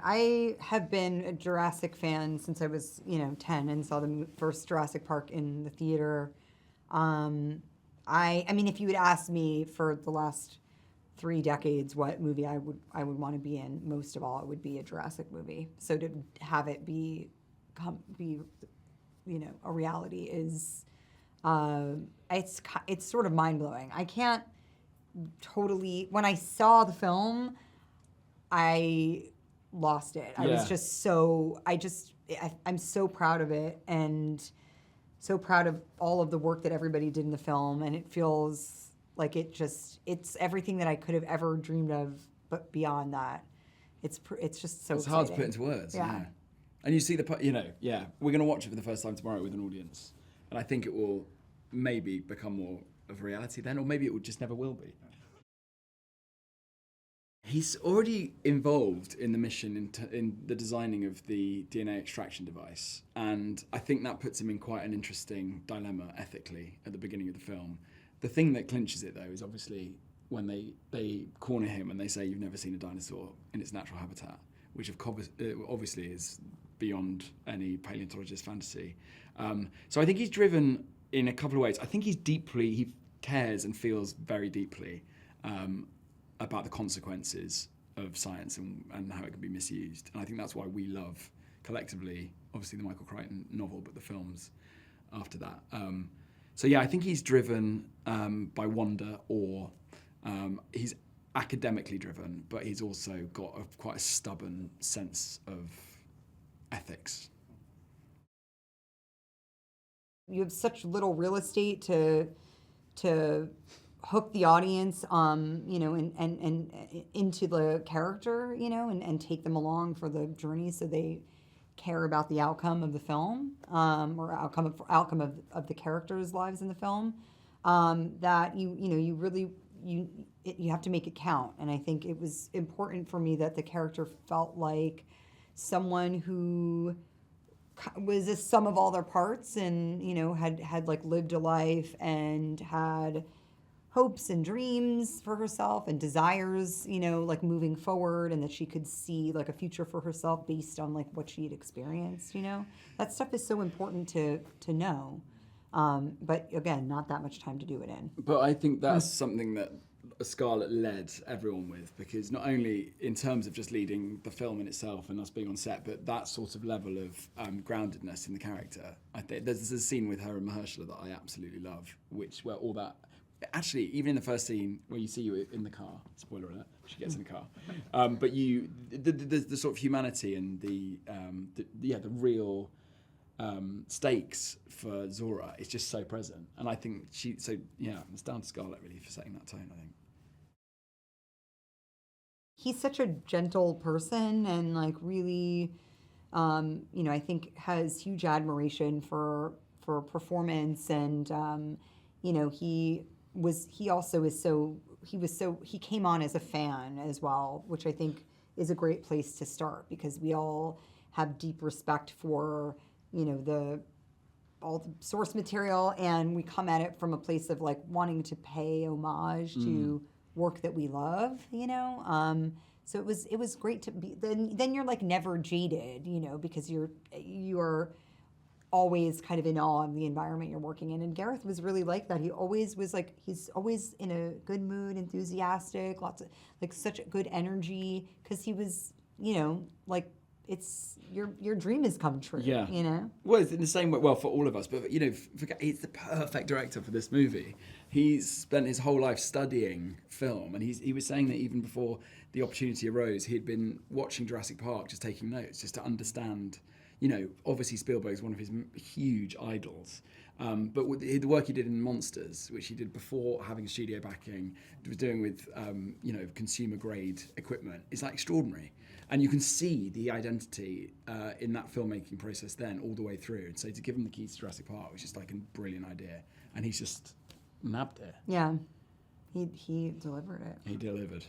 I have been a Jurassic fan since I was, 10 and saw the first Jurassic Park in the theater. I mean, if you had asked me for the last 3 decades what movie I would want to be in, most of all, it would be a Jurassic movie. So to have it be a reality is, it's sort of mind blowing. I can't totally. When I saw the film, I lost it. I was just so. I'm so proud of it and so proud of all of the work that everybody did in the film, and it feels like it's everything that I could have ever dreamed of, but beyond that, it's just so. It's exciting. hard to put into words. Yeah. And you see we're going to watch it for the first time tomorrow with an audience, and I think it will maybe become more of a reality then, or maybe it just never will be. He's already involved in the mission in the designing of the DNA extraction device, and I think that puts him in quite an interesting dilemma ethically at the beginning of the film. The thing that clinches it, though, is obviously when they corner him and they say you've never seen a dinosaur in its natural habitat, which obviously is beyond any paleontologist's fantasy. So I think he's driven in a couple of ways. I think he cares and feels very deeply about the consequences of science and how it can be misused. And I think that's why we love, collectively, obviously the Michael Crichton novel, but the films after that. I think he's driven by wonder, or he's academically driven, but he's also got quite a stubborn sense of ethics. You have such little real estate to hook the audience, and into the character, and take them along for the journey, so they care about the outcome of the film, or outcome of the characters' lives in the film. That you really have to make it count, and I think it was important for me that the character felt like someone who was a sum of all their parts, and had like lived a life and had hopes and dreams for herself and desires, like moving forward, and that she could see like a future for herself based on like what she had experienced. That stuff is so important to know. But again, not that much time to do it in. But I think that's something that Scarlett led everyone with, because not only in terms of just leading the film in itself and us being on set, but that sort of level of groundedness in the character. I think there's a scene with her and Mahershala that I absolutely love, where all that. Actually, even in the first scene where you see you in the car, spoiler alert, she gets in the car, but the sort of humanity and the real stakes for Zora is just so present, and I think it's down to Scarlett really for setting that tone, I think. He's such a gentle person, and like really, I think has huge admiration for performance, and he came on as a fan as well, which I think is a great place to start, because we all have deep respect for all the source material, and we come at it from a place of like wanting to pay homage to work that we love, so it was great to be. Then you're like never jaded, because you're always kind of in awe of the environment you're working in. And Gareth was really like that. He always was like, he's always in a good mood, enthusiastic, lots of like such a good energy, because he was, like, it's your dream has come true. Yeah. Well, it's in the same way. Well, for all of us, but he's the perfect director for this movie. He's spent his whole life studying film, and he was saying that even before the opportunity arose, he'd been watching Jurassic Park, just taking notes, just to understand. Obviously Spielberg is one of his huge idols, but the work he did in Monsters, which he did before having studio backing, was doing with consumer grade equipment, is like extraordinary. And you can see the identity in that filmmaking process then all the way through. And so to give him the keys to Jurassic Park was just like a brilliant idea. And he's just nabbed it. Yeah. He delivered it. He delivered.